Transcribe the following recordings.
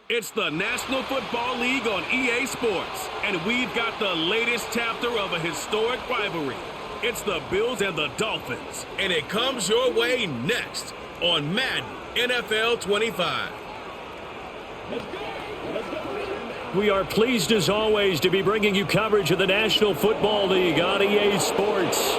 It's the National Football League on EA Sports, and we've got the latest chapter of a historic rivalry. It's the Bills and the Dolphins, and it comes your way next on Madden NFL 25. We are pleased as always to be bringing you coverage of the National Football League on EA Sports.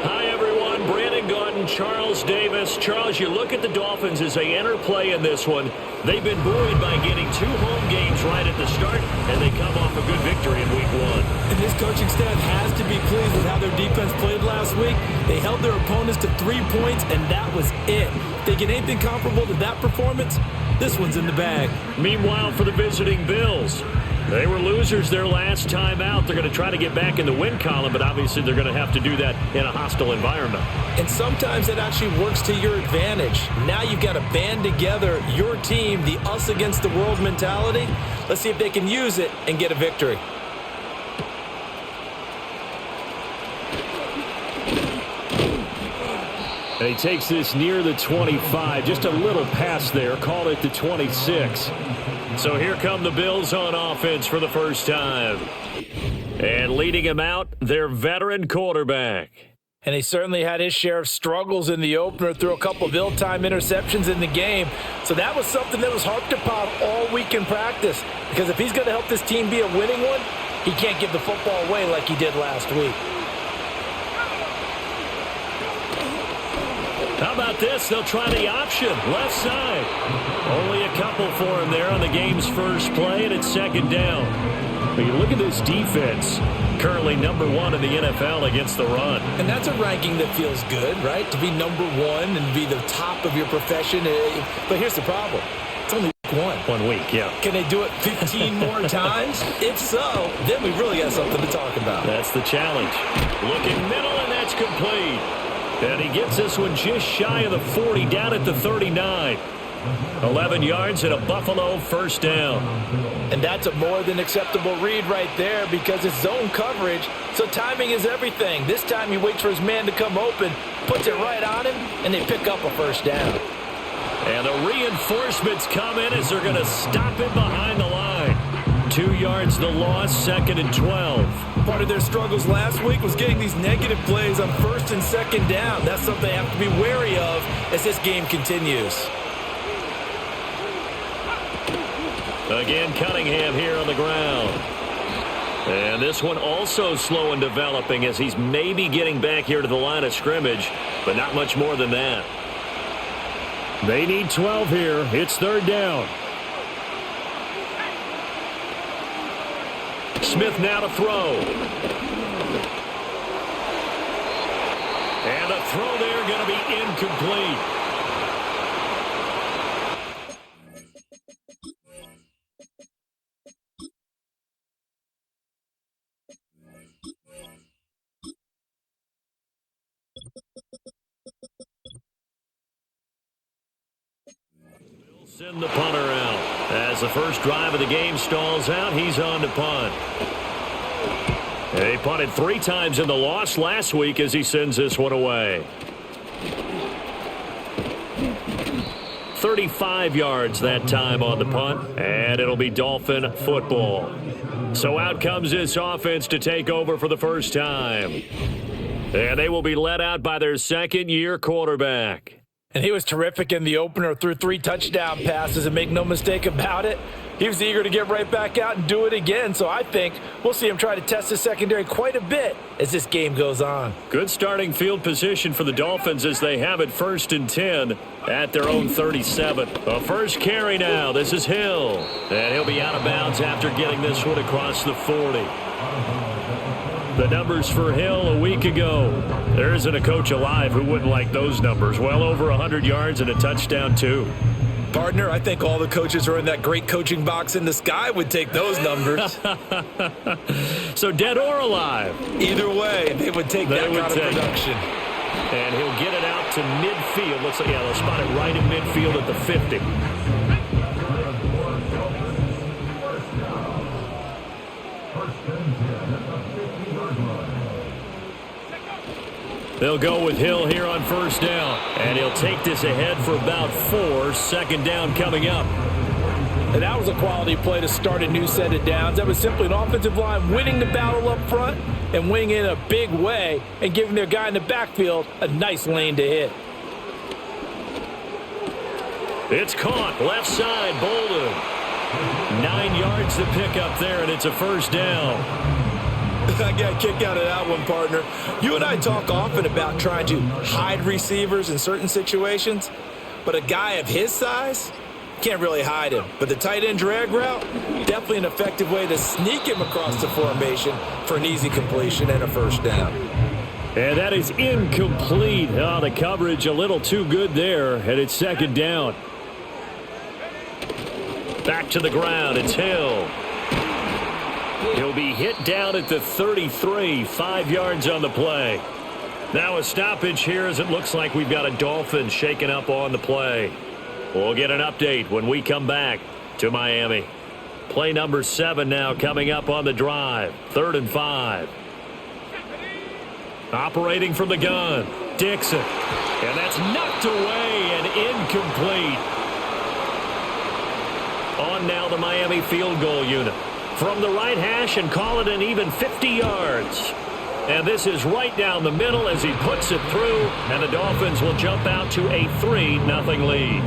Hi everyone, Brandon Gaudin, Charles Davis. Charles, you look at the Dolphins as they enter play in this one. They've been buoyed by getting 2 home games right at the start, and they come off a good victory in Week 1. And this coaching staff has to be pleased with how their defense played last week. They held their opponents to 3 points, and that was it. If they get anything comparable to that performance, this one's in the bag. Meanwhile, for the visiting Bills, they were losers their last time out. They're going to try to get back in the win column, but obviously they're going to have to do that in a hostile environment. And sometimes that actually works to your advantage. Now you've got to band together your team, the us against the world mentality. Let's see if they can use it and get a victory. And he takes this near the 25. Just a little pass there. Call it the 26. So here come the Bills on offense for the first time. And leading him out, their veteran quarterback. And he certainly had his share of struggles in the opener, threw a couple of ill-timed interceptions in the game. So that was something that was harped upon all week in practice. Because if he's going to help this team be a winning one, he can't give the football away like he did last week. How about this? They'll try the option, left side. Only a couple for him there on the game's first play, and it's second down. But you look at this defense, currently number 1 in the NFL against the run. And that's a ranking that feels good, right? To be number 1 and be the top of your profession. But here's the problem. It's only week 1. 1 week, yeah. Can they do it 15 more times? If so, then we really got something to talk about. That's the challenge. Looking middle, and that's complete. And he gets this one just shy of the 40, down at the 39. 11 yards and a Buffalo first down. And that's a more than acceptable read right there because it's zone coverage, so timing is everything. This time he waits for his man to come open, puts it right on him, and they pick up a first down. And the reinforcements come in as they're going to stop him behind the line. 2 yards the loss, 2nd and 12. Part of their struggles last week was getting these negative plays on 1st and 2nd down. That's something they have to be wary of as this game continues. Again, Cunningham here on the ground. And this one also slow in developing as he's maybe getting back here to the line of scrimmage, but not much more than that. They need 12 here. It's 3rd down. Smith now to throw. And the throw there going to be incomplete. Send the punter out. As the first drive of the game stalls out, he's on to punt. He punted 3 times in the loss last week as he sends this one away. 35 yards that time on the punt, and it'll be Dolphin football. So out comes this offense to take over for the first time. And they will be led out by their second-year quarterback. And he was terrific in the opener, threw 3 touchdown passes, and make no mistake about it, he was eager to get right back out and do it again. So I think we'll see him try to test the secondary quite a bit as this game goes on. Good starting field position for the Dolphins as they have it 1st and 10 at their own 37. A first carry now. This is Hill. And he'll be out of bounds after getting this one across the 40. The numbers for Hill a week ago. There isn't a coach alive who wouldn't like those numbers. Well over 100 yards and a touchdown, too. Partner, I think all the coaches who are in that great coaching box in the sky would take those numbers. So dead or alive? Either way, they would take that kind of production. And he'll get it out to midfield. Looks like, yeah, they'll spot it right in midfield at the 50. They'll go with Hill here on first down. And he'll take this ahead for about 4. Second down coming up. And that was a quality play to start a new set of downs. That was simply an offensive line winning the battle up front and winning in a big way and giving their guy in the backfield a nice lane to hit. It's caught, left side, Bolden. 9 yards to pick up there, and it's a first down. I got a kick out of that one, partner. You and I talk often about trying to hide receivers in certain situations, but a guy of his size can't really hide him. But the tight end drag route, definitely an effective way to sneak him across the formation for an easy completion and a first down. And that is incomplete. Oh, the coverage a little too good there, and it's second down. Back to the ground, it's Hill. He'll be hit down at the 33, 5 yards on the play. Now a stoppage here as it looks like we've got a Dolphins shaken up on the play. We'll get an update when we come back to Miami. Play number 7 now coming up on the drive. 3rd and 5. Operating from the gun, Dixon. And that's knocked away and incomplete. On now the Miami field goal unit. From the right hash and call it an even 50 yards. And this is right down the middle as he puts it through, and the Dolphins will jump out to a 3-0 lead.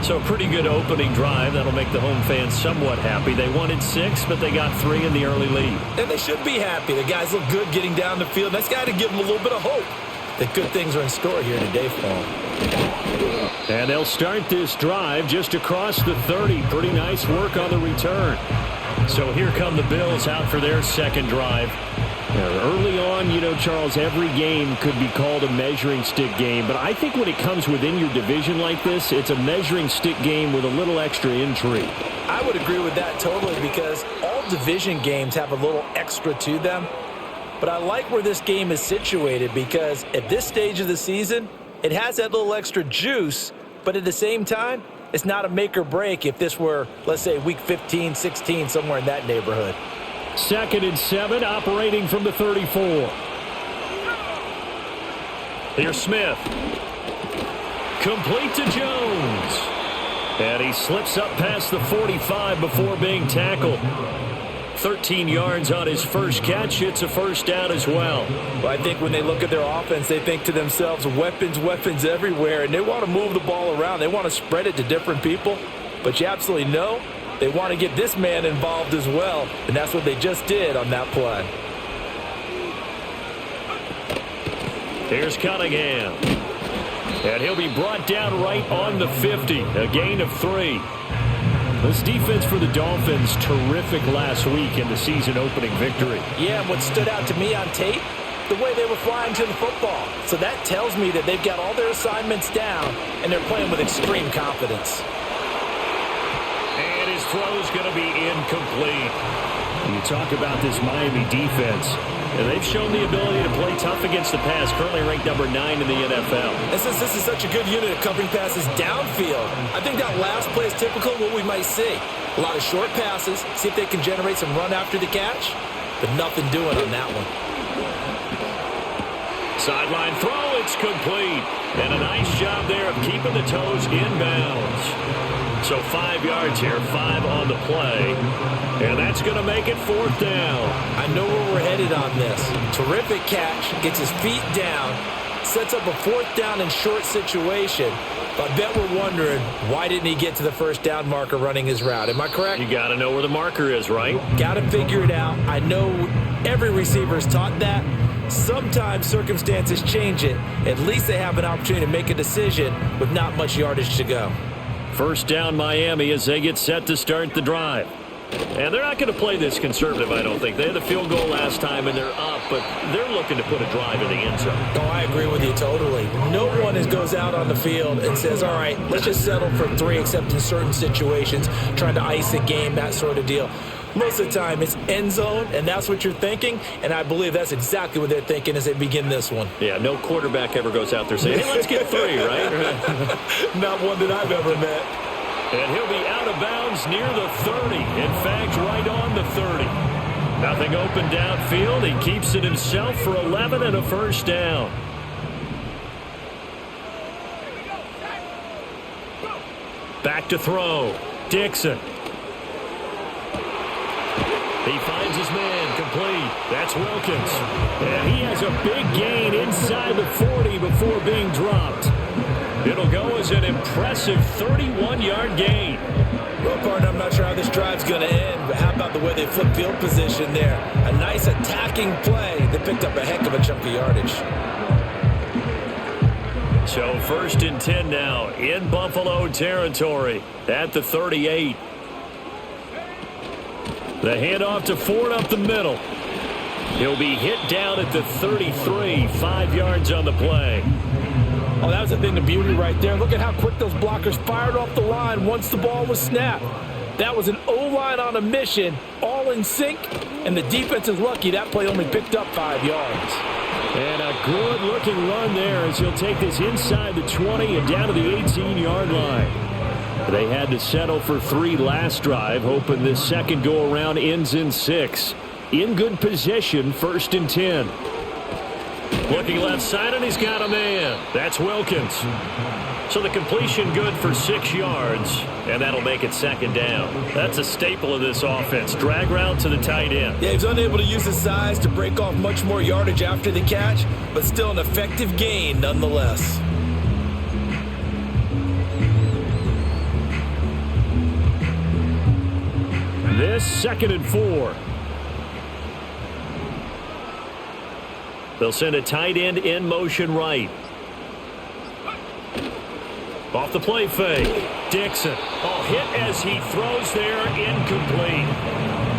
So a pretty good opening drive. That'll make the home fans somewhat happy. They wanted 6, but they got 3 in the early lead. And they should be happy. The guys look good getting down the field. That's got to give them a little bit of hope that good things are in store here today for them. And they'll start this drive just across the 30. Pretty nice work on the return. So here come the Bills out for their second drive. Early on, you know, Charles, every game could be called a measuring stick game. But I think when it comes within your division like this, it's a measuring stick game with a little extra intrigue. I would agree with that totally because all division games have a little extra to them. But I like where this game is situated because at this stage of the season, it has that little extra juice. But at the same time, it's not a make or break if this were, let's say, week 15, 16, somewhere in that neighborhood. 2nd and 7, operating from the 34. Here's Smith. Complete to Jones. And he slips up past the 45 before being tackled. 13 yards on his first catch. It's a first down as well. Well, I think when they look at their offense, they think to themselves, weapons, weapons everywhere, and they want to move the ball around. They want to spread it to different people, but you absolutely know they want to get this man involved as well, and that's what they just did on that play. Here's Cunningham. And he'll be brought down right on the 50, a gain of 3. This defense for the Dolphins, terrific last week in the season-opening victory. Yeah, and what stood out to me on tape, the way they were flying to the football. So that tells me that they've got all their assignments down, and they're playing with extreme confidence. And his throw's going to be incomplete. You talk about this Miami defense, and they've shown the ability to play tough against the pass, currently ranked number 9 in the NFL. And since this is such a good unit of covering passes downfield, I think that last play is typical of what we might see. A lot of short passes, see if they can generate some run after the catch, but nothing doing on that one. Sideline throw, it's complete. And a nice job there of keeping the toes inbounds. So 5 yards here, 5 on the play. And that's going to make it 4th down. I know where we're headed on this. Terrific catch, gets his feet down, sets up a 4th down and short situation. But I bet we're wondering, why didn't he get to the first down marker running his route? Am I correct? You got to know where the marker is, right? Got to figure it out. I know every receiver is taught that. Sometimes circumstances change it. At least they have an opportunity to make a decision with not much yardage to go. First down Miami as they get set to start the drive. And they're not going to play this conservative, I don't think. They had the field goal last time, and they're up, but they're looking to put a drive in the end zone. Oh, I agree with you totally. No one goes out on the field and says, all right, let's just settle for 3, except in certain situations, trying to ice a game, that sort of deal. Most of the time, it's end zone, and that's what you're thinking, and I believe that's exactly what they're thinking as they begin this one. Yeah, no quarterback ever goes out there saying, hey, let's get 3, right? Not one that I've ever met. And he'll be out of bounds near the 30. In fact, right on the 30. Nothing open downfield. He keeps it himself for 11 and a first down. Back to throw. Dixon. He finds his man complete. That's Wilkins. And he has a big gain inside the 40 before being dropped. It'll go as an impressive 31-yard gain. Well, partner, I'm not sure how this drive's going to end, but how about the way they flip field position there? A nice attacking play that picked up a heck of a chunk of yardage. So 1st and 10 now in Buffalo territory at the 38. The handoff to Ford up the middle. He'll be hit down at the 33, 5 yards on the play. Oh, that was a thing of beauty right there. Look at how quick those blockers fired off the line once the ball was snapped. That was an O-line on a mission, all in sync, and the defense is lucky that play only picked up 5 yards. And a good-looking run there as he'll take this inside the 20 and down to the 18-yard line. They had to settle for 3 last drive, hoping this second go-around ends in 6. In good position, 1st and 10. Looking left side, and he's got a man. That's Wilkins. So the completion good for 6 yards, and that'll make it 2nd down. That's a staple of this offense. Drag route to the tight end. Yeah, he's unable to use his size to break off much more yardage after the catch, but still an effective gain nonetheless. This 2nd and 4. They'll send a tight end in motion right. Off the play fake. Dixon. Oh, hit as he throws there. Incomplete.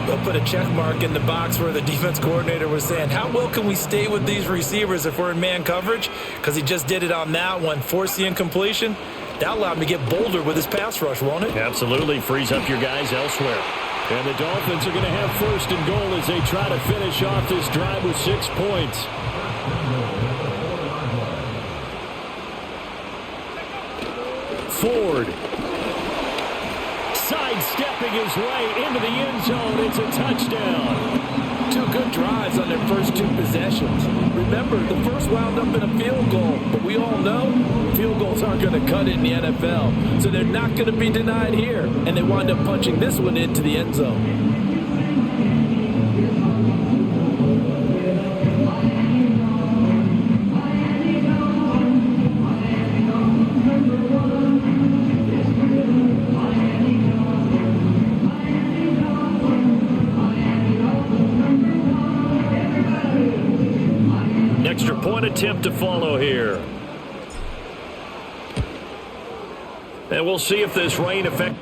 They'll put a check mark in the box where the defense coordinator was saying, how well can we stay with these receivers if we're in man coverage? Because he just did it on that one. Force the incompletion. That allowed him to get bolder with his pass rush, won't it? Absolutely. Frees up your guys elsewhere. And the Dolphins are going to have 1st and goal as they try to finish off this drive with 6 points. Ford. Sidestepping his way into the end zone. It's a touchdown. 2 good drives on their first 2 possessions. Remember, the first wound up in a field goal, but we all know field goals aren't going to cut it in the NFL. So they're not going to be denied here, and they wind up punching this one into the end zone. Extra point attempt to follow here. And we'll see if this rain affects.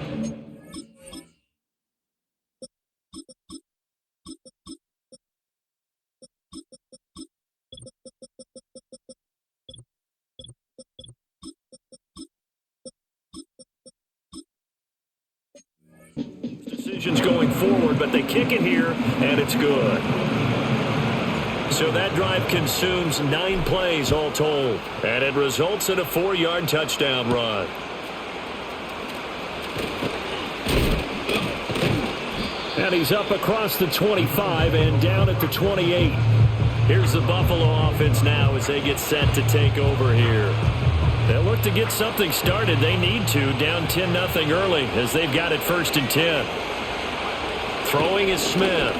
Decisions going forward, but they kick it here, and it's good. So that drive consumes 9 plays all told, and it results in a 4-yard touchdown run. And he's up across the 25 and down at the 28. Here's the Buffalo offense now as they get set to take over here. They'll look to get something started. They need to, down 10-0 early as they've got it 1st and 10. Throwing is Smith.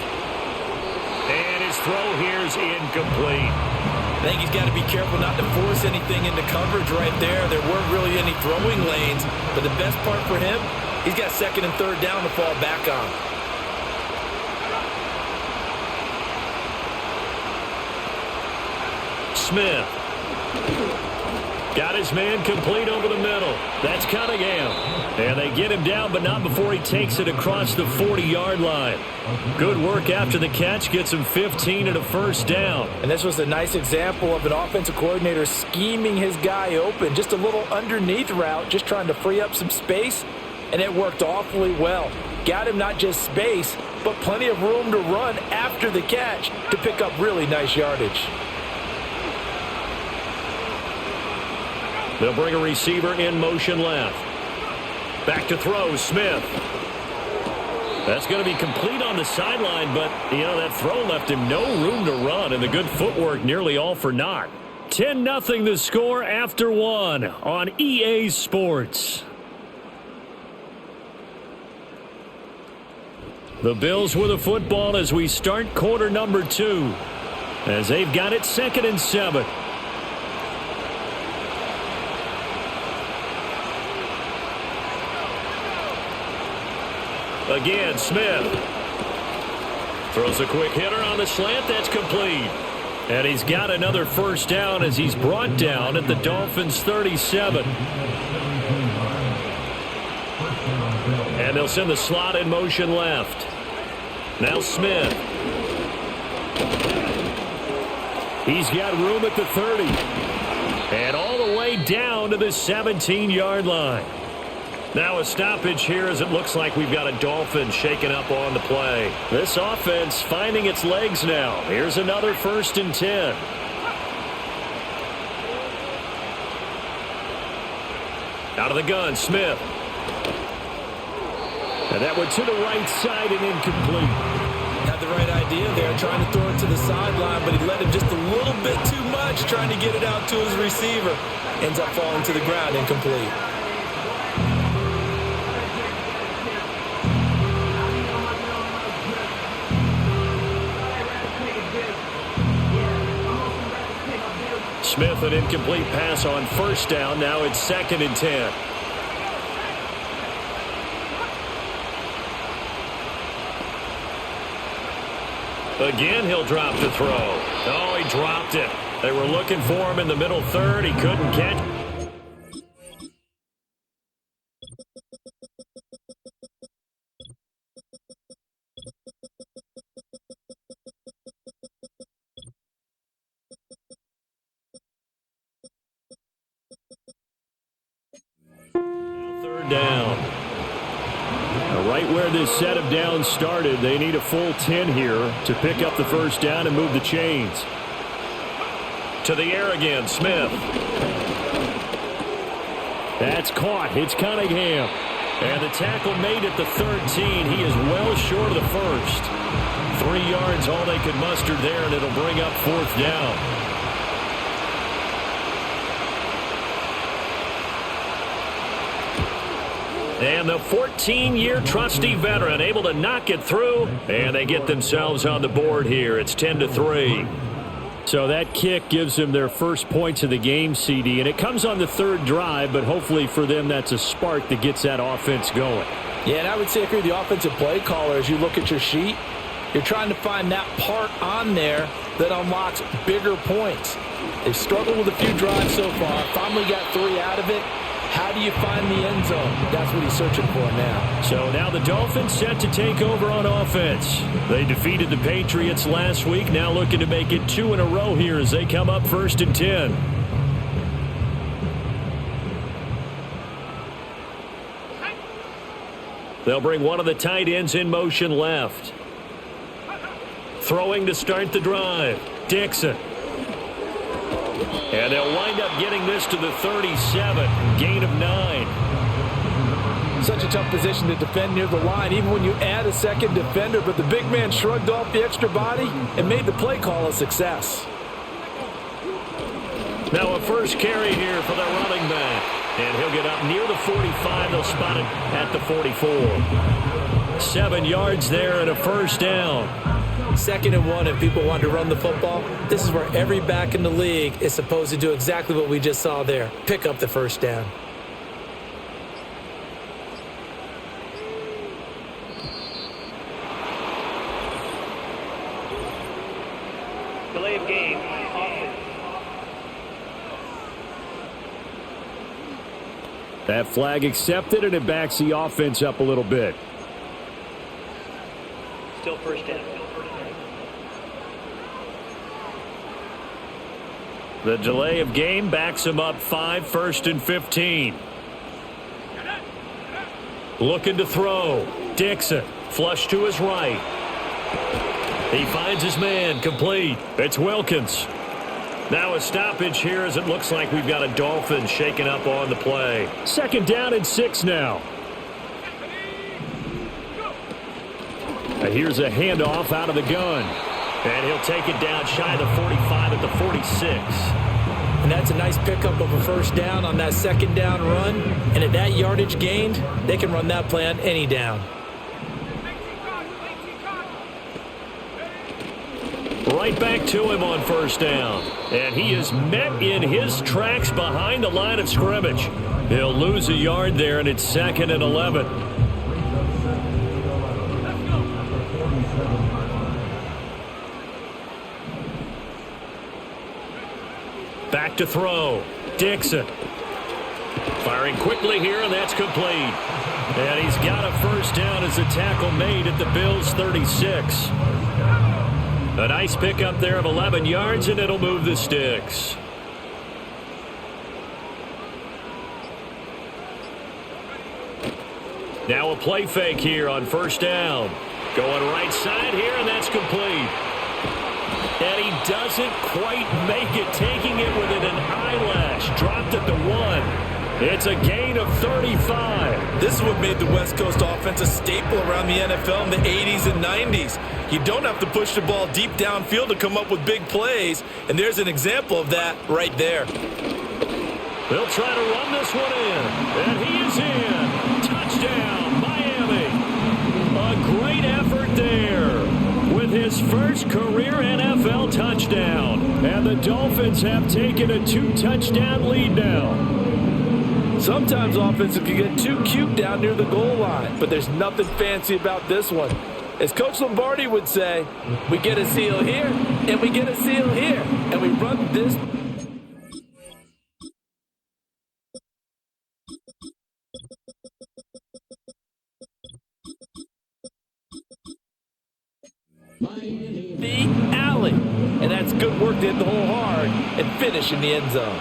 And his throw here is incomplete. I think he's got to be careful not to force anything into coverage right there. There weren't really any throwing lanes, but the best part for him, he's got 2nd and 3rd down to fall back on. Smith. Got his man complete over the middle. That's Cunningham. And they get him down, but not before he takes it across the 40-yard line. Good work after the catch. Gets him 15 and a 1st down. And this was a nice example of an offensive coordinator scheming his guy open. Just a little underneath route, just trying to free up some space. And it worked awfully well. Got him not just space, but plenty of room to run after the catch to pick up really nice yardage. They'll bring a receiver in motion left. Back to throw, Smith. That's going to be complete on the sideline, but, that throw left him no room to run, and the good footwork nearly all for naught. 10-0 the score after 1 on EA Sports. The Bills with the football as we start quarter number 2. As they've got it 2nd and 7. Again, Smith. Throws a quick hitter on the slant. That's complete. And he's got another first down as he's brought down at the Dolphins' 37. And they'll send the slot in motion left. Now Smith. He's got room at the 30. And all the way down to the 17-yard line. Now a stoppage here as it looks like we've got a Dolphin shaking up on the play. This offense finding its legs now. Here's another 1st and 10. Out of the gun, Smith. And that one to the right side and incomplete. Had the right idea there, trying to throw it to the sideline, but he let him just a little bit too much, trying to get it out to his receiver. Ends up falling to the ground, incomplete. Smith, an incomplete pass on 1st down. Now it's 2nd and 10. Again, he'll drop the throw. Oh, he dropped it. They were looking for him in the middle third. He couldn't catch. Third down. Now, right where this set of downs started, they need a full 10 here to pick up the first down and move the chains. To the air again, Smith. That's caught. It's Cunningham. And the tackle made at the 13. He is well short of the first. 3 yards, all they could muster there, and it'll bring up 4th down. And the 14-year trusty veteran able to knock it through, and they get themselves on the board here. It's 10-3. So that kick gives them their first points of the game, CD, and it comes on the 3rd drive, but hopefully for them that's a spark that gets that offense going. Yeah, and I would say if you're the offensive play caller, as you look at your sheet, you're trying to find that part on there that unlocks bigger points. They've struggled with a few drives so far, finally got 3 out of it. How do you find the end zone? That's what he's searching for now. So now the Dolphins set to take over on offense. They defeated the Patriots last week, now looking to make it 2 in a row here as they come up 1st and 10. They'll bring one of the tight ends in motion left. Throwing to start the drive. Dixon. And they'll wind up getting this to the 37. Gain of 9. Such a tough position to defend near the line, even when you add a second defender. But the big man shrugged off the extra body and made the play call a success. Now a first carry here for the running back. And he'll get up near the 45. They'll spot it at the 44. 7 yards there and a first down. 2nd and 1, if people want to run the football, this is where every back in the league is supposed to do exactly what we just saw there. Pick up the first down. Delay of game. That flag accepted, and it backs the offense up a little bit. Still first down. The delay of game backs him up 5, 1st and 15. Looking to throw. Dixon, flush to his right. He finds his man, complete. It's Wilkins. Now a stoppage here as it looks like we've got a Dolphin shaking up on the play. 2nd down and 6 now. Here's a handoff out of the gun. And he'll take it down shy of the 45 at the 46. And that's a nice pickup of a first down on that 2nd down run. And at that yardage gained, they can run that play on any down. right back to him on first down. And he is met in his tracks behind the line of scrimmage. He'll lose a yard there, and it's 2nd and 11. Back to throw. Dixon. Firing quickly here, and that's complete. And he's got a first down as a tackle made at the Bills' 36. A nice pickup there of 11 yards, and it'll move the sticks. Now a play fake here on first down. Going right side here, and that's complete. And he doesn't quite make it, taking it within an eyelash. Dropped at the 1. It's a gain of 35. This is what made the West Coast offense a staple around the NFL in the 80s and 90s. You don't have to push the ball deep downfield to come up with big plays, and there's an example of that right there. They'll try to run this one in, and he is in. Touchdown, Miami. A great effort there with his first career NFL touchdown. And the Dolphins have taken a 2-touchdown lead now. Sometimes offenses can get too cute down near the goal line, but there's nothing fancy about this one. As Coach Lombardi would say, we get a seal here, and we get a seal here, and we run this. The alley, and that's good work to hit the hole hard and finish in the end zone.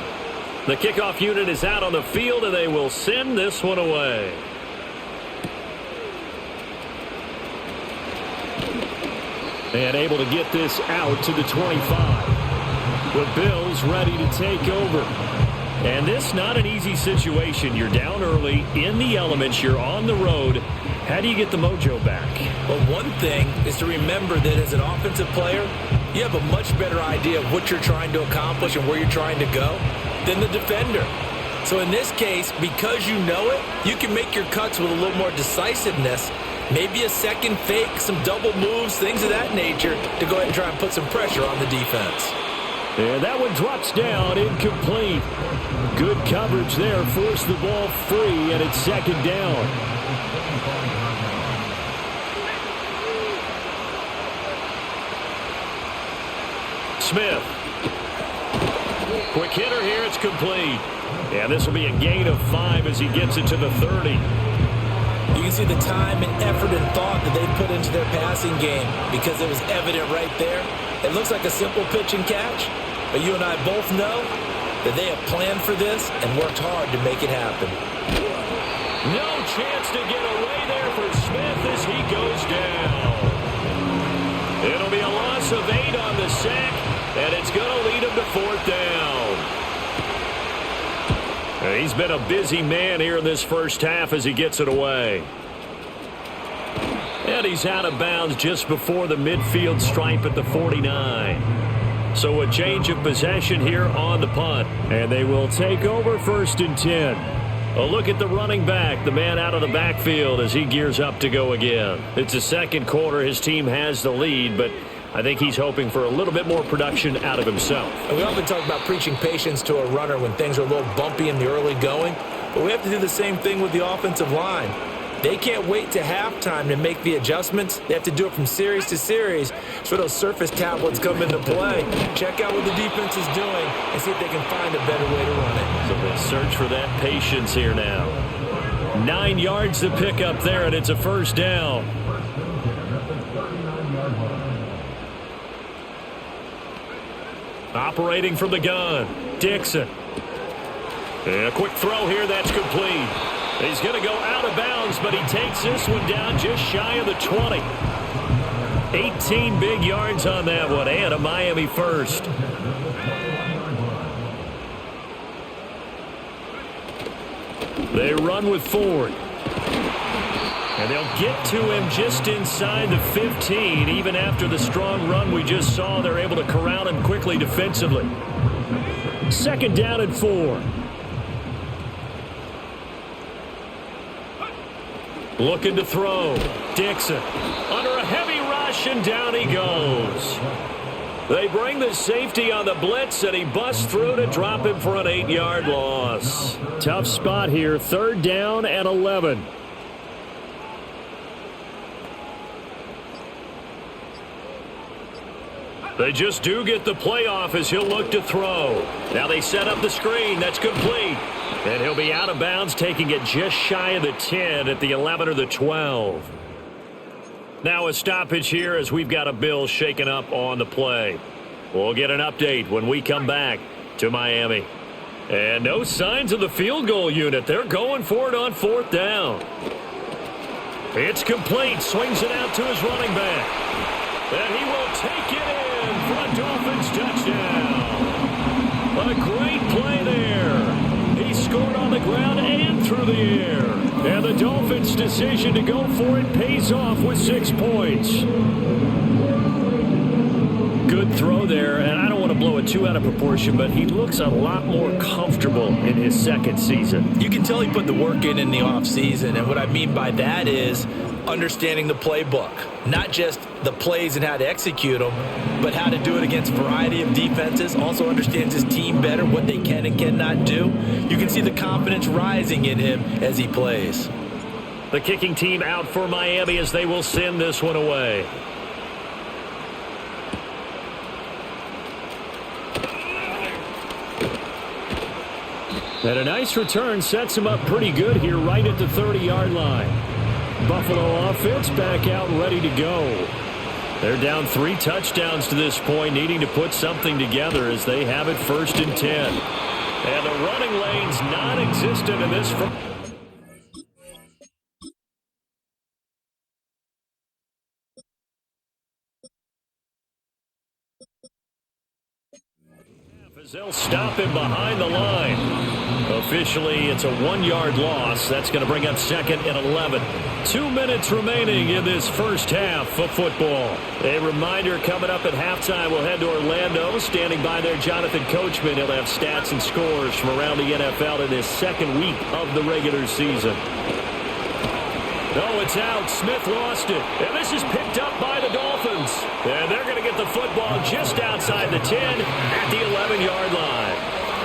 The kickoff unit is out on the field, and they will send this one away. And able to get this out to the 25. The Bills ready to take over. And this not an easy situation. You're down early, in the elements, you're on the road. How do you get the mojo back? Well, one thing is to remember that as an offensive player, you have a much better idea of what you're trying to accomplish and where you're trying to go than the defender. So in this case, because you know it, you can make your cuts with a little more decisiveness, maybe a second fake, some double moves, things of that nature, to go ahead and try and put some pressure on the defense. And that one drops down, incomplete. Good coverage there, forced the ball free, and it's 2nd down. Smith. Quick hitter here, it's complete. And this will be a gain of 5 as he gets it to the 30. You can see the time and effort and thought that they put into their passing game because it was evident right there. It looks like a simple pitch and catch, but you and I both know that they have planned for this and worked hard to make it happen. No chance to get away there for Smith as he goes down. It'll be a loss of 8 on the sack, and it's going to lead him to 4th down. He's been a busy man here in this first half as he gets it away. And he's out of bounds just before the midfield stripe at the 49. So a change of possession here on the punt. And they will take over 1st and 10. A look at the running back, the man out of the backfield as he gears up to go again. It's the second quarter. His team has the lead, but I think he's hoping for a little bit more production out of himself. And we often talk about preaching patience to a runner when things are a little bumpy in the early going, but we have to do the same thing with the offensive line. They can't wait to halftime to make the adjustments. They have to do it from series to series so those surface tablets come into play. Check out what the defense is doing and see if they can find a better way to run it. So they search for that patience here now. 9 yards to pick up there, and it's a 1st down. Operating from the gun, Dixon. And a quick throw here, that's complete. He's going to go out of bounds, but he takes this one down just shy of the 20. 18 big yards on that one, and a Miami first. They run with Ford. And they'll get to him just inside the 15. Even after the strong run we just saw, they're able to corral him quickly defensively. 2nd down and 4. Looking to throw. Dixon under a heavy rush, and down he goes. They bring the safety on the blitz, and he busts through to drop him for an 8-yard loss. Tough spot here, 3rd down and 11. They just do get the playoff as he'll look to throw. Now they set up the screen. That's complete. And he'll be out of bounds, taking it just shy of the 10 at the 11 or the 12. Now a stoppage here as we've got a Bill shaken up on the play. We'll get an update when we come back to Miami. And no signs of the field goal unit. They're going for it on 4th down. It's complete. Swings it out to his running back. And he will take it in for a Dolphins touchdown. A great play there. He scored on the ground and through the air. And the Dolphins' decision to go for it pays off with 6 points. Good throw there, and I don't want to blow it too out of proportion, but he looks a lot more comfortable in his 2nd season. You can tell he put the work in the offseason, and what I mean by that is understanding the playbook. Not just the plays and how to execute them, but how to do it against a variety of defenses. Also understands his team better, what they can and cannot do. You can see the confidence rising in him as he plays. The kicking team out for Miami as they will send this one away. And a nice return sets him up pretty good here right at the 30-yard line. Buffalo offense back out ready to go. They're down 3 touchdowns to this point, needing to put something together as they have it 1st and 10. And the running lane's non-existent in this. As they'll stop him behind the line. Officially, it's a 1-yard loss. That's going to bring up 2nd and 11. 2 minutes remaining in this first half of football. A reminder coming up at halftime, we'll head to Orlando. Standing by there, Jonathan Coachman. He'll have stats and scores from around the NFL in his 2nd week of the regular season. Oh, it's out. Smith lost it. And this is picked up by the Dolphins. And they're going to get the football just outside the 10 at the 11-yard line.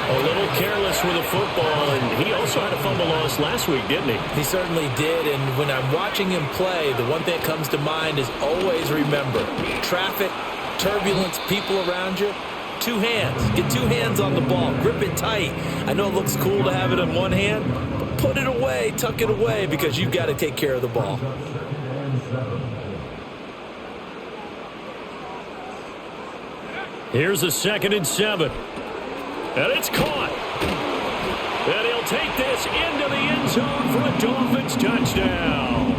A little careless with the football, and he also had a fumble loss last week, didn't he? He certainly did, and when I'm watching him play, the one thing that comes to mind is always remember, traffic, turbulence, people around you, 2 hands. Get 2 hands on the ball. Grip it tight. I know it looks cool to have it in one hand, but put it away, tuck it away, because you've got to take care of the ball. Here's a 2nd and 7. And it's caught. And he'll take this into the end zone for a Dolphins touchdown.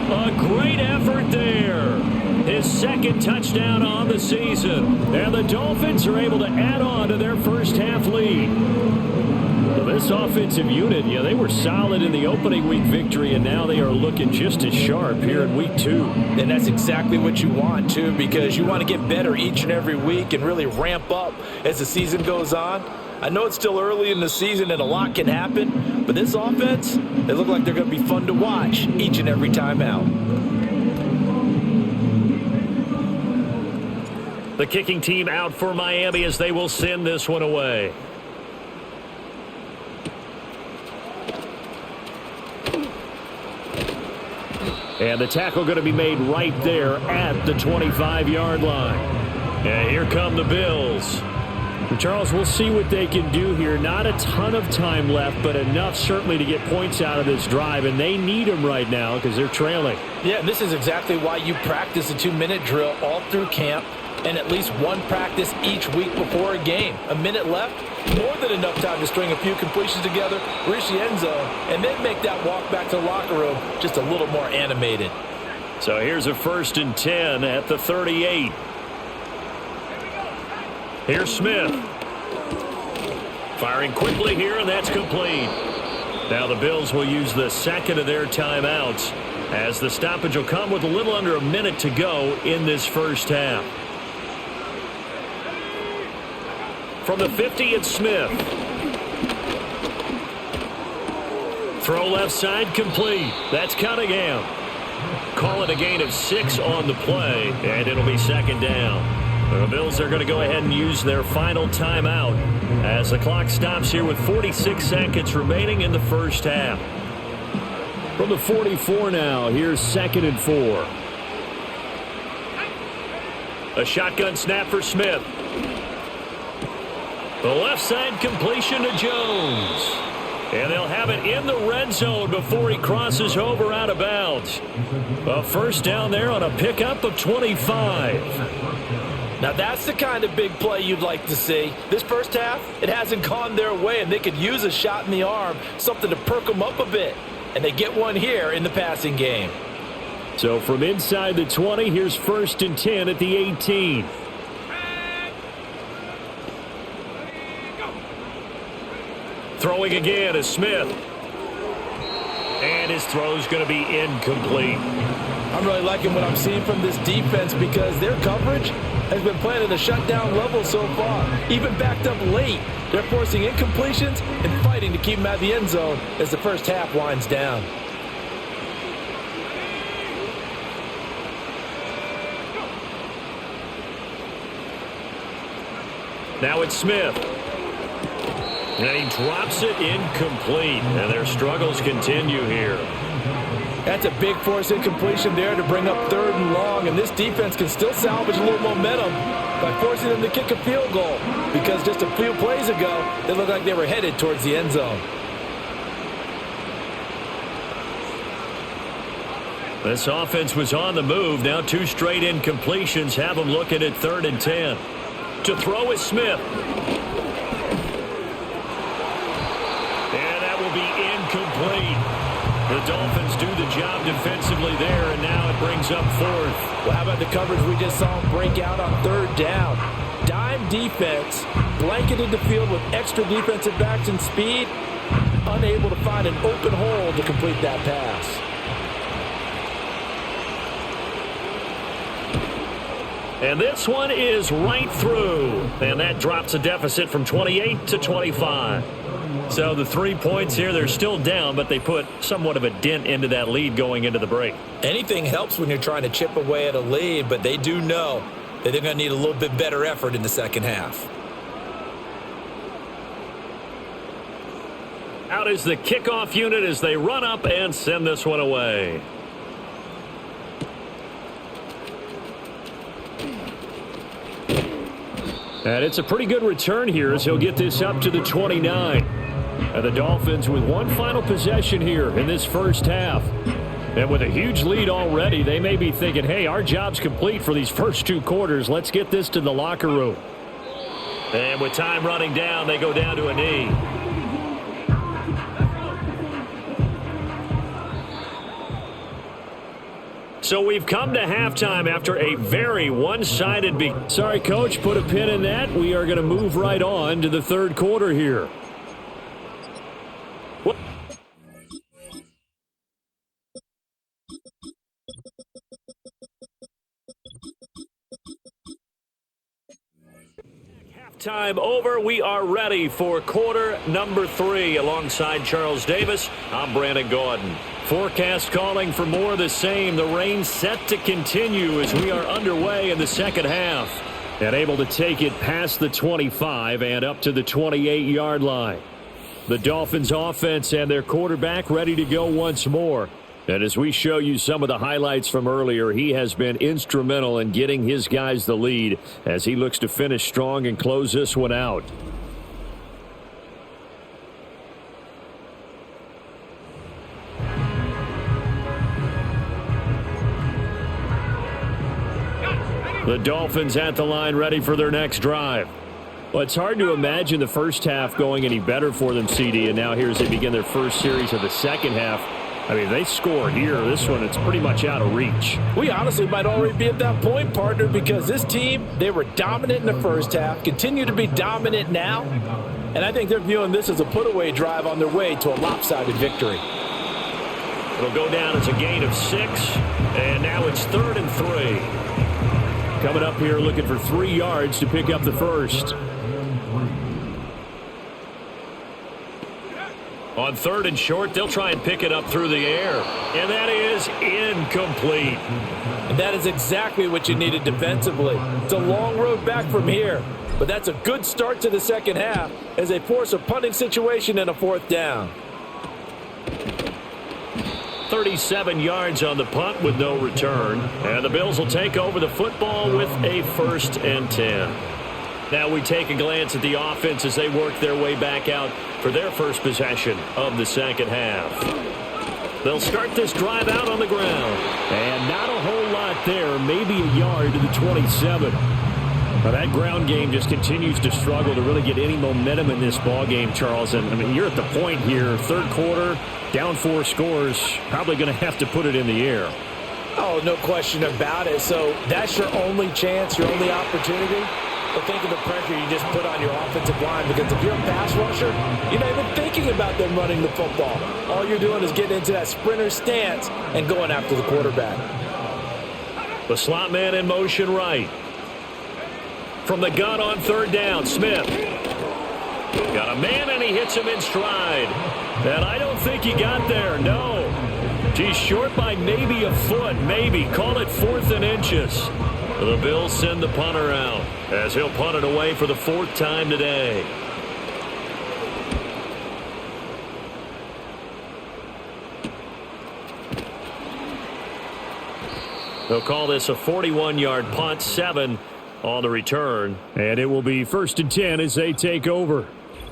A great effort there. His 2nd touchdown on the season. And the Dolphins are able to add on to their first half lead. Well, this offensive unit, they were solid in the opening week victory, and now they are looking just as sharp here in week 2. And that's exactly what you want, too, because you want to get better each and every week and really ramp up as the season goes on. I know it's still early in the season and a lot can happen, but this offense, they look like they're going to be fun to watch each and every time out. The kicking team out for Miami as they will send this one away. And the tackle going to be made right there at the 25-yard line. And here come the Bills. Charles, we'll see what they can do here. Not a ton of time left, but enough certainly to get points out of this drive, and they need them right now because they're trailing. Yeah, this is exactly why you practice a 2-minute drill all through camp and at least one practice each week before a game. A minute left, more than enough time to string a few completions together, reach the end zone, and then make that walk back to the locker room just a little more animated. So here's a 1st and 10 at the 38. Here's Smith. Firing quickly here, and that's complete. Now the Bills will use the 2nd of their timeouts as the stoppage will come with a little under a minute to go in this first half. From the 50, it's Smith. Throw left side complete. That's Cunningham. Call it a gain of 6 on the play, and it'll be 2nd down. The Bills are going to go ahead and use their final timeout as the clock stops here with 46 seconds remaining in the first half. From the 44 now, here's 2nd and 4. A shotgun snap for Smith. The left side completion to Jones. And they'll have it in the red zone before he crosses over out of bounds. A first down there on a pickup of 25. Now that's the kind of big play you'd like to see. This first half, it hasn't gone their way, and they could use a shot in the arm, something to perk them up a bit. And they get one here in the passing game. So from inside the 20, here's 1st and 10 at the 18. Throwing again is Smith. And his throw's going to be incomplete. I'm really liking what I'm seeing from this defense because their coverage has been playing at a shutdown level so far. Even backed up late, they're forcing incompletions and fighting to keep them out of the end zone as the first half winds down. Now it's Smith. And he drops it incomplete. And their struggles continue here. That's a big force incompletion there to bring up 3rd and long. And this defense can still salvage a little momentum by forcing them to kick a field goal. Because just a few plays ago, they looked like they were headed towards the end zone. This offense was on the move. Now 2 straight incompletions have them looking at 3rd and 10. To throw is Smith. And that will be incomplete. The Dolphins do the job defensively there, and now it brings up 4th. Well, how about the coverage we just saw him break out on 3rd down? Dime defense, blanketed the field with extra defensive backs and speed, unable to find an open hole to complete that pass. And this one is right through. And that drops a deficit from 28 to 25. So the 3 points here, they're still down, but they put somewhat of a dent into that lead going into the break. Anything helps when you're trying to chip away at a lead, but they do know that they're going to need a little bit better effort in the second half. Out is the kickoff unit as they run up and send this one away. And it's a pretty good return here as he'll get this up to the 29. And the Dolphins with one final possession here in this first half. And with a huge lead already, they may be thinking, hey, our job's complete for these first 2 quarters. Let's get this to the locker room. And with time running down, they go down to a knee. So we've come to halftime after a very one-sided Sorry, Coach, put a pin in that. We are going to move right on to the 3rd quarter here. Time over. We are ready for quarter number 3. Alongside Charles Davis, I'm Brandon Gordon. Forecast calling for more of the same. The rain set to continue as we are underway in the second half. And able to take it past the 25 and up to the 28-yard line. The Dolphins offense and their quarterback ready to go once more. And as we show you some of the highlights from earlier, he has been instrumental in getting his guys the lead as he looks to finish strong and close this one out. The Dolphins at the line ready for their next drive. Well, it's hard to imagine the first half going any better for them, CD, and now here as they begin their first series of the second half. I mean, they score here. This one, it's pretty much out of reach. We honestly might already be at that point, partner, because this team, they were dominant in the first half, continue to be dominant now, and I think they're viewing this as a put-away drive on their way to a lopsided victory. It'll go down as a gain of 6, and now it's 3rd and 3. Coming up here looking for 3 yards to pick up the first. On 3rd and short, they'll try and pick it up through the air. And that is incomplete. And that is exactly what you needed defensively. It's a long road back from here. But that's a good start to the second half as they force a punting situation and a 4th down. 37 yards on the punt with no return. And the Bills will take over the football with a 1st and 10. Now we take a glance at the offense as they work their way back out for their first possession of the second half. They'll start this drive out on the ground. And not a whole lot there, maybe a yard to the 27. Now that ground game just continues to struggle to really get any momentum in this ball game, Charles. And I mean, you're at the point here, 3rd quarter, down 4 scores, probably going to have to put it in the air. Oh, no question about it. So that's your only chance, your only opportunity. But think of the pressure you just put on your offensive line, because if you're a pass rusher, you're not even thinking about them running the football. All you're doing is getting into that sprinter stance and going after the quarterback. The slot man in motion right. From the gun on 3rd down, Smith. Got a man, and he hits him in stride. And I don't think he got there, no. He's short by maybe a foot, maybe. Call it 4th and inches. The Bills send the punter out as he'll punt it away for the 4th time today. They'll call this a 41-yard punt, 7 on the return. And it will be 1st and 10 as they take over.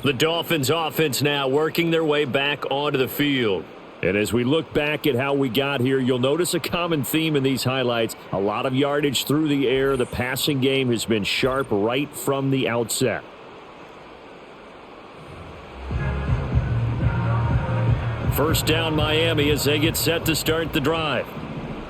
The Dolphins offense now working their way back onto the field. And as we look back at how we got here, you'll notice a common theme in these highlights. A lot of yardage through the air. The passing game has been sharp right from the outset. First down Miami as they get set to start the drive.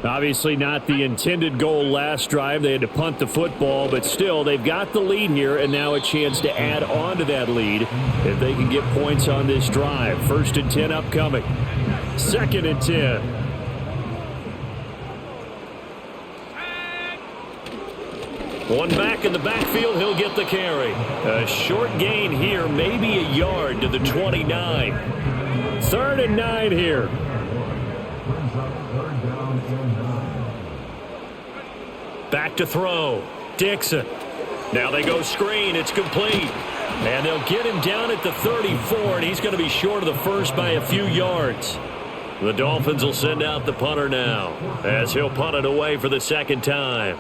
Obviously not the intended goal last drive. They had to punt the football, but still they've got the lead here, and now a chance to add on to that lead if they can get points on this drive. 1st and 10 upcoming. 2nd and 10. One back in the backfield, he'll get the carry. A short gain here, maybe a yard to the 29. 3rd and 9 here. Back to throw. Dixon. Now they go screen. It's complete. And they'll get him down at the 34, and he's going to be short of the first by a few yards. The Dolphins will send out the punter now as he'll punt it away for the 2nd time.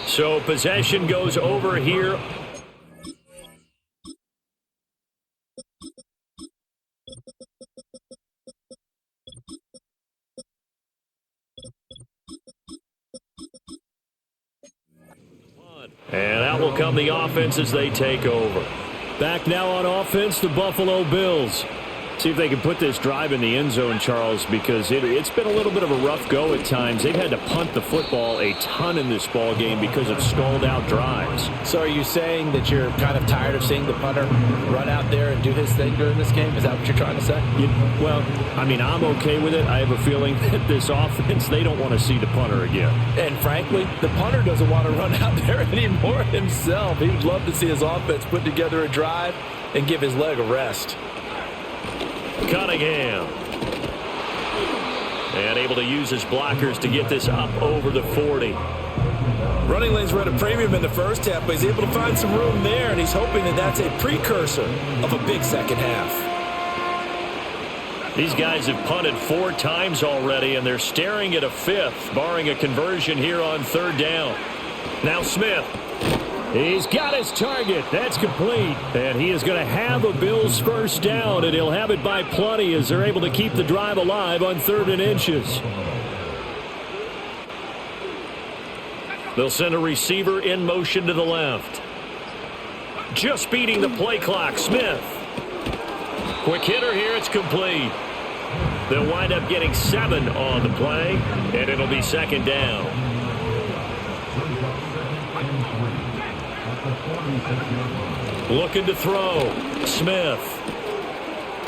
So possession goes over here. And out will come the offense as they take over. Back now on offense, the Buffalo Bills. See if they can put this drive in the end zone, Charles, because it's been a little bit of a rough go at times. They've had to punt the football a ton in this ball game because of stalled-out drives. So are you saying that you're kind of tired of seeing the punter run out there and do his thing during this game? Is that what you're trying to say? Well, I mean, I'm okay with it. I have a feeling that this offense, they don't want to see the punter again. And frankly, the punter doesn't want to run out there anymore himself. He'd love to see his offense put together a drive and give his leg a rest. Cunningham. And able to use his blockers to get this up over the 40. Running lanes were at a premium in the first half, but he's able to find some room there, and he's hoping that that's a precursor of a big second half. These guys have punted 4 times already, and they're staring at a 5th, barring a conversion here on 3rd down. Now Smith. He's got his target. That's complete. And he is going to have a Bills first down, and he'll have it by plenty as they're able to keep the drive alive on 3rd and inches. They'll send a receiver in motion to the left. Just beating the play clock, Smith. Quick hitter here, it's complete. They'll wind up getting 7 on the play, and it'll be 2nd down. Looking to throw. Smith.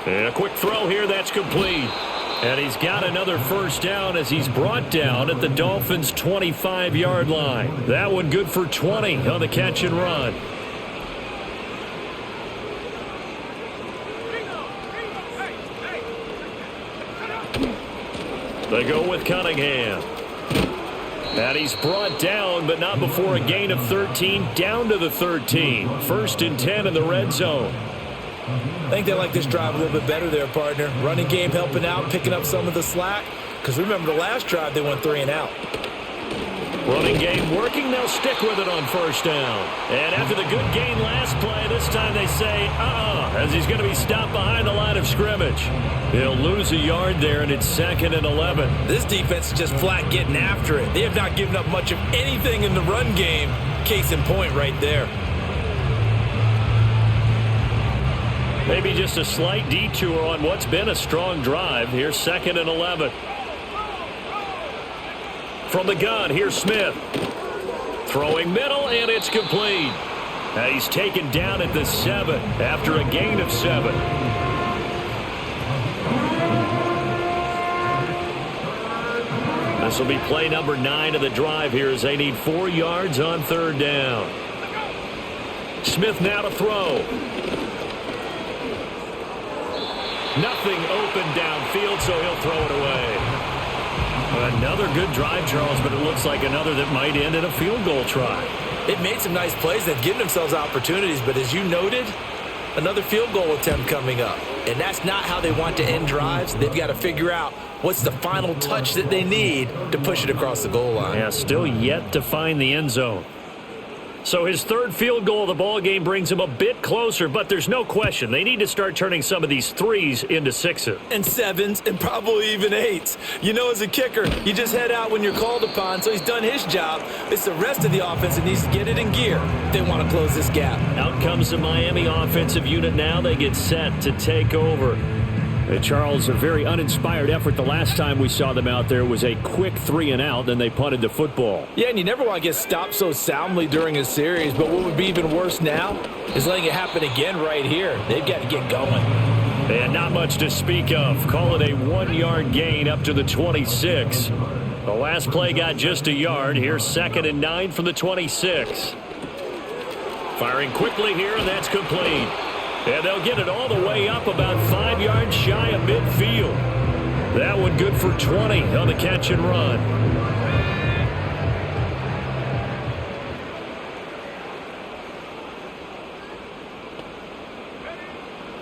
And a quick throw here. That's complete. And he's got another first down as he's brought down at the Dolphins' 25-yard line. That one good for 20 on the catch and run. They go with Cunningham. And he's brought down, but not before a gain of 13, down to the 13. 1st and 10 in the red zone. I think they like this drive a little bit better there, partner. Running game helping out, picking up some of the slack. Because remember, the last drive, they went 3 and out. Running game working. They'll stick with it on first down. And after the good gain last play, this time they say, as he's going to be stopped behind the line of scrimmage. He'll lose a yard there, and it's 2nd and 11. This defense is just flat getting after it. They have not given up much of anything in the run game. Case in point right there. Maybe just a slight detour on what's been a strong drive. Here's 2nd and 11. From the gun, here's Smith. Throwing middle, and it's complete. And he's taken down at the 7 after a gain of 7. This will be play number 9 of the drive here as they need 4 yards on 3rd down. Smith now to throw. Nothing open downfield, so he'll throw it away. Another good drive, Charles, but it looks like another that might end in a field goal try. They've made some nice plays. They've given themselves opportunities, but as you noted, another field goal attempt coming up. And that's not how they want to end drives. They've got to figure out what's the final touch that they need to push it across the goal line. Yeah, still yet to find the end zone. So his 3rd field goal of the ball game brings him a bit closer, but there's no question they need to start turning some of these 3s into 6s. And 7s and probably even 8s. You know, as a kicker, you just head out when you're called upon, so he's done his job. It's the rest of the offense that needs to get it in gear if they want to close this gap. Out comes the Miami offensive unit now. They get set to take over. Charles, a very uninspired effort. The last time we saw them out there was a quick 3 and out, then they punted the football. Yeah, and you never want to get stopped so soundly during a series, but what would be even worse now is letting it happen again right here. They've got to get going. And not much to speak of. Call it a 1-yard gain up to the 26. The last play got just a yard. Here's 2nd and 9 from the 26. Firing quickly here, and that's complete. And they'll get it all the way up about 5 yards shy of midfield. That one good for 20 on the catch and run.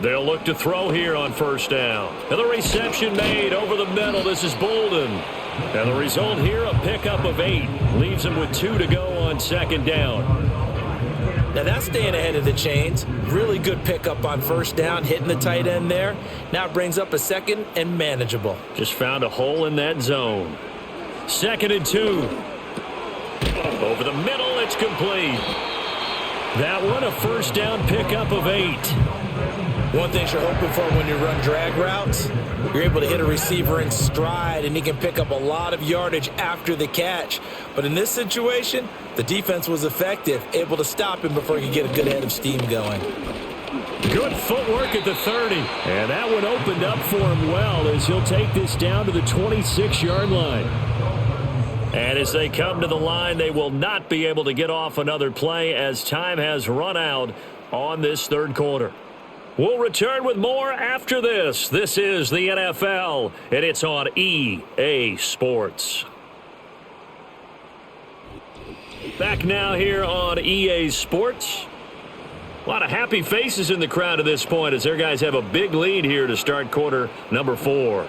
They'll look to throw here on first down. And the reception made over the middle. This is Bolden. And the result here, a pickup of 8. Leaves him with 2 to go on 2nd down. Now that's staying ahead of the chains. Really good pickup on first down, hitting the tight end there. Now it brings up a 2nd and manageable. Just found a hole in that zone. 2nd and 2. Over the middle, it's complete. That one, a first down pickup of 8. One thing you're hoping for when you run drag routes, you're able to hit a receiver in stride, and he can pick up a lot of yardage after the catch. But in this situation, the defense was effective, able to stop him before he could get a good head of steam going. Good footwork at the 30. And that one opened up for him well as he'll take this down to the 26-yard line. And as they come to the line, they will not be able to get off another play as time has run out on this 3rd quarter. We'll return with more after this. This is the NFL, and it's on EA Sports. Back now here on EA Sports. A lot of happy faces in the crowd at this point as their guys have a big lead here to start quarter number 4.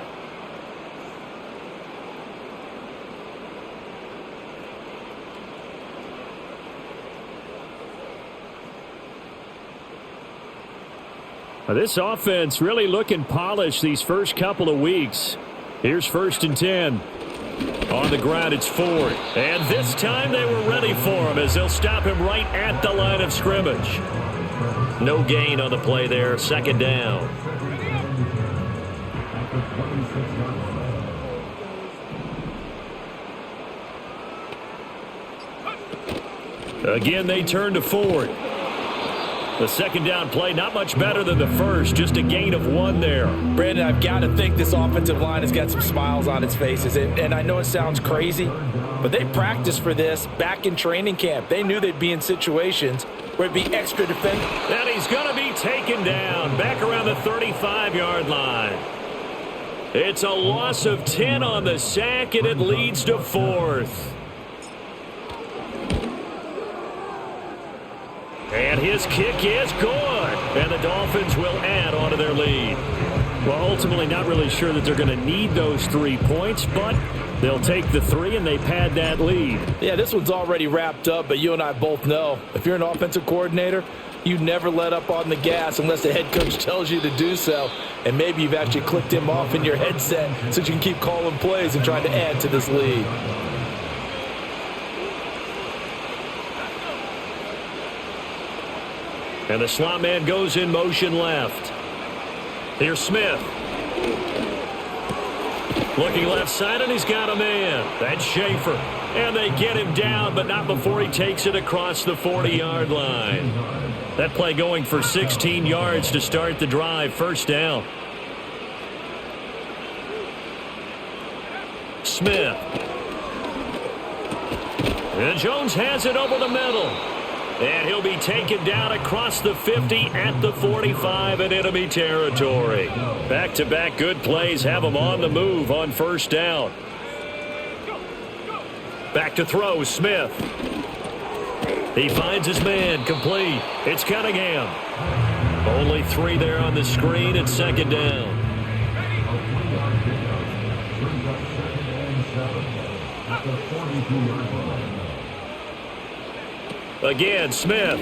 This offense really looking polished these first couple of weeks. Here's 1st and 10. On the ground, it's Ford. And this time they were ready for him as they'll stop him right at the line of scrimmage. No gain on the play there. 2nd down. Again, they turn to Ford. The second down play, not much better than the first, just a gain of 1 there. Brandon, I've got to think this offensive line has got some smiles on its faces. And I know it sounds crazy, but they practiced for this back in training camp. They knew they'd be in situations where it'd be extra defensive. And he's going to be taken down back around the 35-yard line. It's a loss of 10 on the sack, and it leads to 4th. And his kick is good. And the Dolphins will add on to their lead. Well, ultimately not really sure that they're going to need those 3 points, but they'll take the 3 and they pad that lead. Yeah, this one's already wrapped up, but you and I both know if you're an offensive coordinator, you never let up on the gas unless the head coach tells you to do so. And maybe you've actually clicked him off in your headset so you can keep calling plays and trying to add to this lead. And the slot man goes in motion left. Here's Smith. Looking left side, and he's got a man. That's Schaefer. And they get him down, but not before he takes it across the 40-yard line. That play going for 16 yards to start the drive. First down. Smith. And Jones has it over the middle. And he'll be taken down across the 50 at the 45 in enemy territory. Back-to-back good plays have him on the move on first down. Back to throw, Smith. He finds his man, complete. It's Cunningham. Only 3 there on the screen at second down. Again, Smith.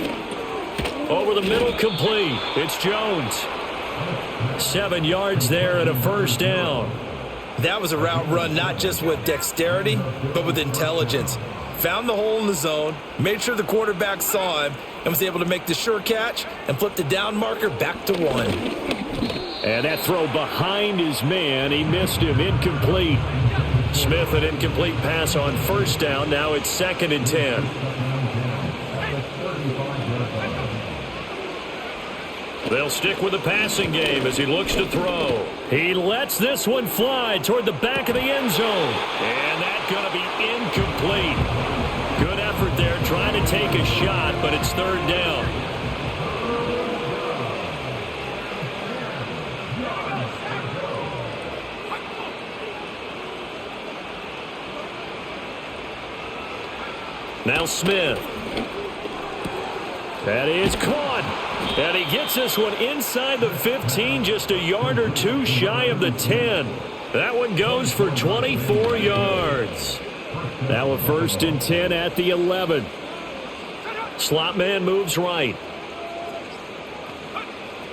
Over the middle, complete. It's Jones. 7 yards there and a first down. That was a route run not just with dexterity, but with intelligence. Found the hole in the zone, made sure the quarterback saw him, and was able to make the sure catch and flip the down marker back to 1. And that throw behind his man, he missed him, incomplete. Smith, an incomplete pass on first down. Now it's 2nd and 10. They'll stick with the passing game as he looks to throw. He lets this one fly toward the back of the end zone. And that's going to be incomplete. Good effort there trying to take a shot, but it's 3rd down. Now Smith. That is caught. And he gets this one inside the 15, just a yard or 2 shy of the 10. That one goes for 24 yards. Now a 1st and 10 at the 11. Slot man moves right.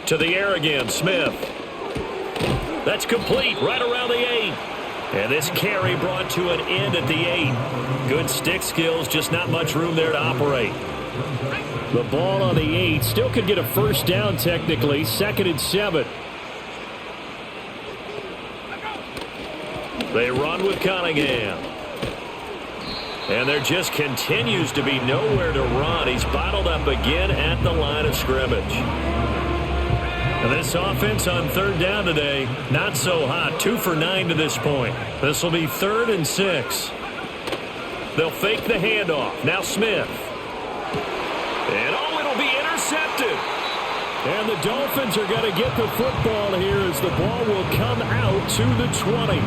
To the air again, Smith. That's complete right around the 8. And this carry brought to an end at the 8. Good stick skills, just not much room there to operate. The ball on the 8 still could get a first down technically. 2nd and 7. They run with Cunningham. And there just continues to be nowhere to run. He's bottled up again at the line of scrimmage. And this offense on 3rd down today, not so hot. 2 for 9 to this point. This will be 3rd and 6. They'll fake the handoff. Now Smith. And it'll be intercepted. And the Dolphins are going to get the football here as the ball will come out to the 20.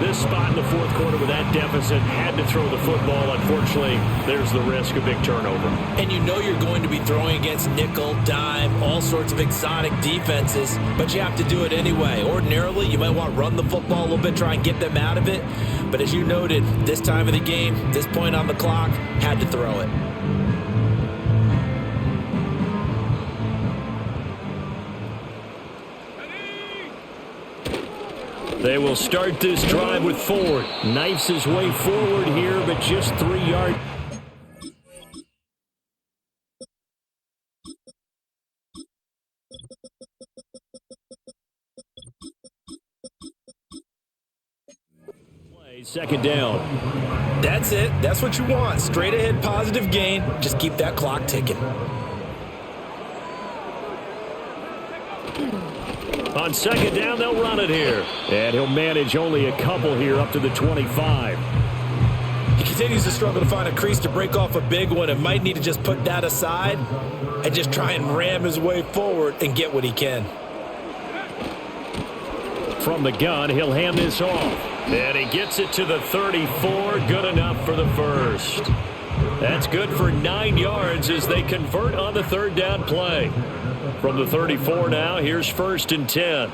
This spot in the 4th quarter with that deficit, had to throw the football. Unfortunately, there's the risk of big turnover. And you know you're going to be throwing against nickel, dime, all sorts of exotic defenses, but you have to do it anyway. Ordinarily, you might want to run the football a little bit, try and get them out of it. But as you noted, this time of the game, this point on the clock, had to throw it. They will start this drive with Ford. Knifes his way forward here, but just 3 yards. Second down. That's it. That's what you want. Straight ahead positive gain. Just keep that clock ticking. On second down, they'll run it here. And he'll manage only a couple here up to the 25. He continues to struggle to find a crease to break off a big one and might need to just put that aside and just try and ram his way forward and get what he can. From the gun, he'll hand this off. And he gets it to the 34. Good enough for the first. That's good for 9 yards as they convert on the third down play. From the 34 now, here's 1st and 10.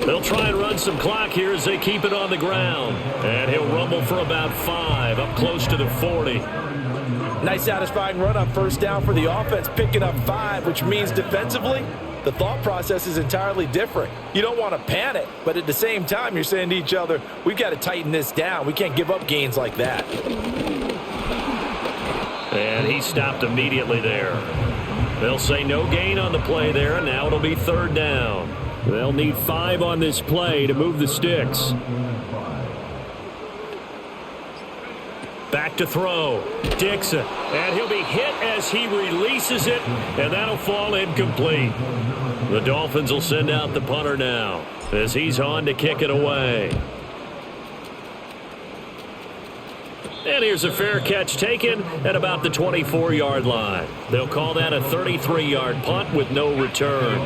They'll try and run some clock here as they keep it on the ground. And he'll rumble for about 5, up close to the 40. Nice satisfying run on first down for the offense, picking up 5, which means defensively, the thought process is entirely different. You don't want to panic, but at the same time, you're saying to each other, we've got to tighten this down. We can't give up gains like that. And he stopped immediately there. They'll say no gain on the play there, and now it'll be 3rd down. They'll need 5 on this play to move the sticks. Back to throw. Dixon. And he'll be hit as he releases it, and that'll fall incomplete. The Dolphins will send out the punter now as he's on to kick it away. And here's a fair catch taken at about the 24-yard line. They'll call that a 33-yard punt with no return.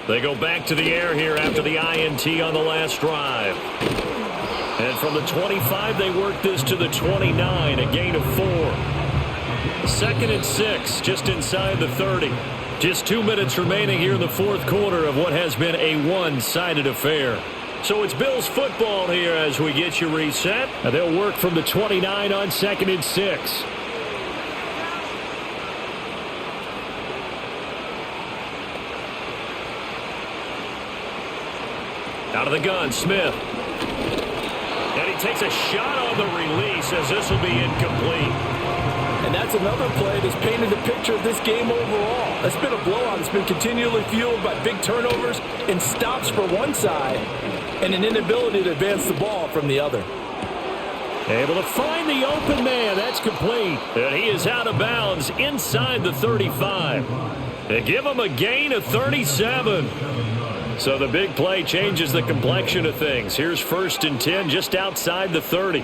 They go back to the air here after the INT on the last drive. And from the 25, they work this to the 29, a gain of 4. 2nd and 6, just inside the 30. Just 2 minutes remaining here in the 4th quarter of what has been a one-sided affair. So it's Bills football here as we get you reset. And they'll work from the 29 on 2nd and 6. Out of the gun, Smith. And he takes a shot on the release as this will be incomplete. And that's another play that's painted a picture of this game overall. It's been a blowout. It's been continually fueled by big turnovers and stops for one side and an inability to advance the ball from the other. Able to find the open man. That's complete. And he is out of bounds inside the 35. They give him a gain of 37. So the big play changes the complexion of things. Here's 1st and 10 just outside the 30.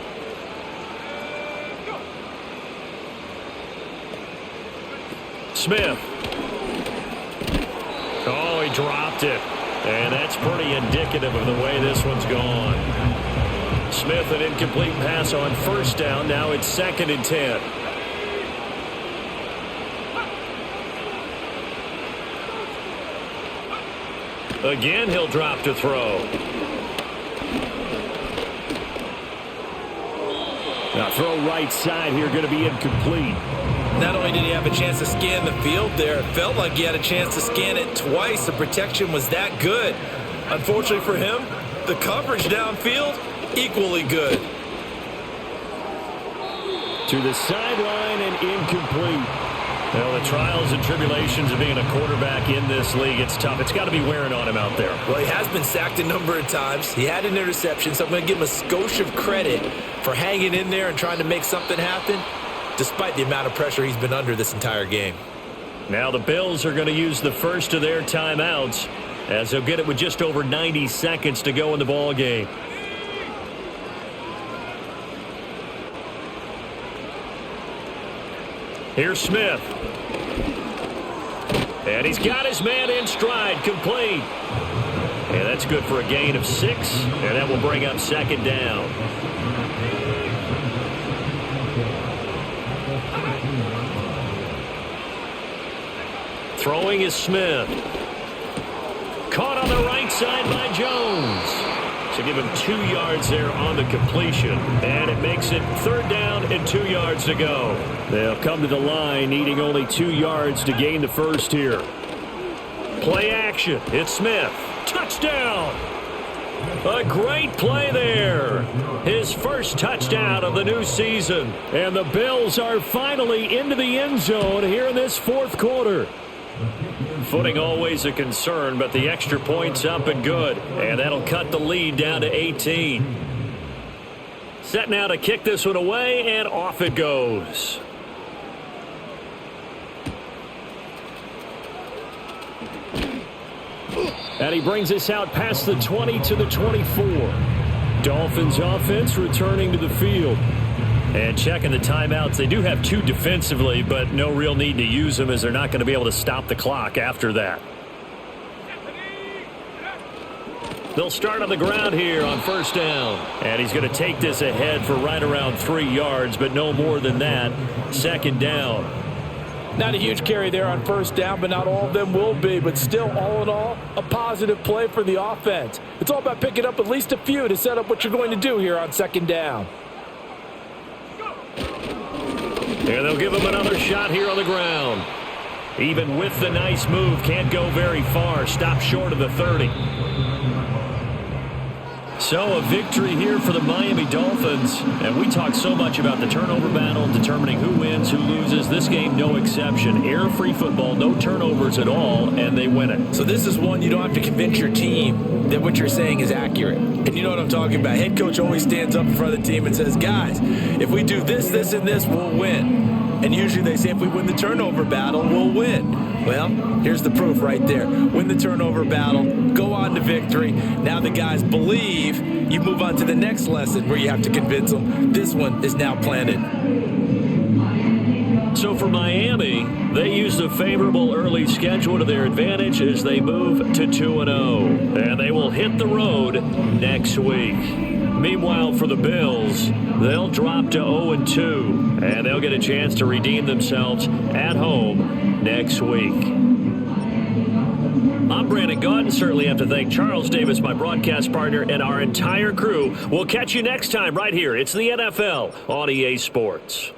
Smith. Oh, he dropped it. And that's pretty indicative of the way this one's gone. Smith, an incomplete pass on 1st down. Now it's 2nd and 10. Again, he'll drop to throw. Now throw right side here, going to be incomplete. Not only did he have a chance to scan the field there, it felt like he had a chance to scan it twice. The protection was that good. Unfortunately for him, the coverage downfield, equally good. To the sideline and incomplete. Well, the trials and tribulations of being a quarterback in this league, it's tough. It's got to be wearing on him out there. Well, he has been sacked a number of times. He had an interception, so I'm going to give him a skosh of credit for hanging in there and trying to make something happen, despite the amount of pressure he's been under this entire game. Now the Bills are going to use the first of their timeouts as they'll get it with just over 90 seconds to go in the ball game. Here's Smith. And he's got his man in stride, complete. And that's good for a gain of 6, and that will bring up 2nd down. Throwing is Smith. Caught on the right side by Jones. So give him 2 yards there on the completion. And it makes it 3rd down and 2 yards to go. They'll come to the line needing only 2 yards to gain the first here. Play action. It's Smith. Touchdown. A great play there. His first touchdown of the new season. And the Bills are finally into the end zone here in this 4th quarter. Footing always a concern, but the extra point's up and good. And that'll cut the lead down to 18. Set now to kick this one away, and off it goes. And he brings us out past the 20 to the 24. Dolphins offense returning to the field. And checking the timeouts. They do have 2 defensively, but no real need to use them as they're not going to be able to stop the clock after that. They'll start on the ground here on first down. And he's going to take this ahead for right around 3 yards, but no more than that. Second down. Not a huge carry there on first down, but not all of them will be. But still, all in all, a positive play for the offense. It's all about picking up at least a few to set up what you're going to do here on second down. And they'll give him another shot here on the ground. Even with the nice move, can't go very far. Stop short of the 30. So a victory here for the Miami Dolphins. And we talk so much about the turnover battle, determining who wins, who loses. This game, no exception. Error-free football, no turnovers at all, and they win it. So this is one you don't have to convince your team that what you're saying is accurate. And you know what I'm talking about. Head coach always stands up in front of the team and says, guys, if we do this, this, and this, we'll win. And usually they say if we win the turnover battle, we'll win. Well, here's the proof right there. Win the turnover battle, go on to victory. Now the guys believe. You move on to the next lesson where you have to convince them this one is now planted. So for Miami, they use the favorable early schedule to their advantage as they move to 2-0. And they will hit the road next week. Meanwhile, for the Bills, they'll drop to 0-2, and they'll get a chance to redeem themselves at home next week. I'm Brandon Gaudin. Certainly have to thank Charles Davis, my broadcast partner, and our entire crew. We'll catch you next time right here. It's the NFL on EA Sports.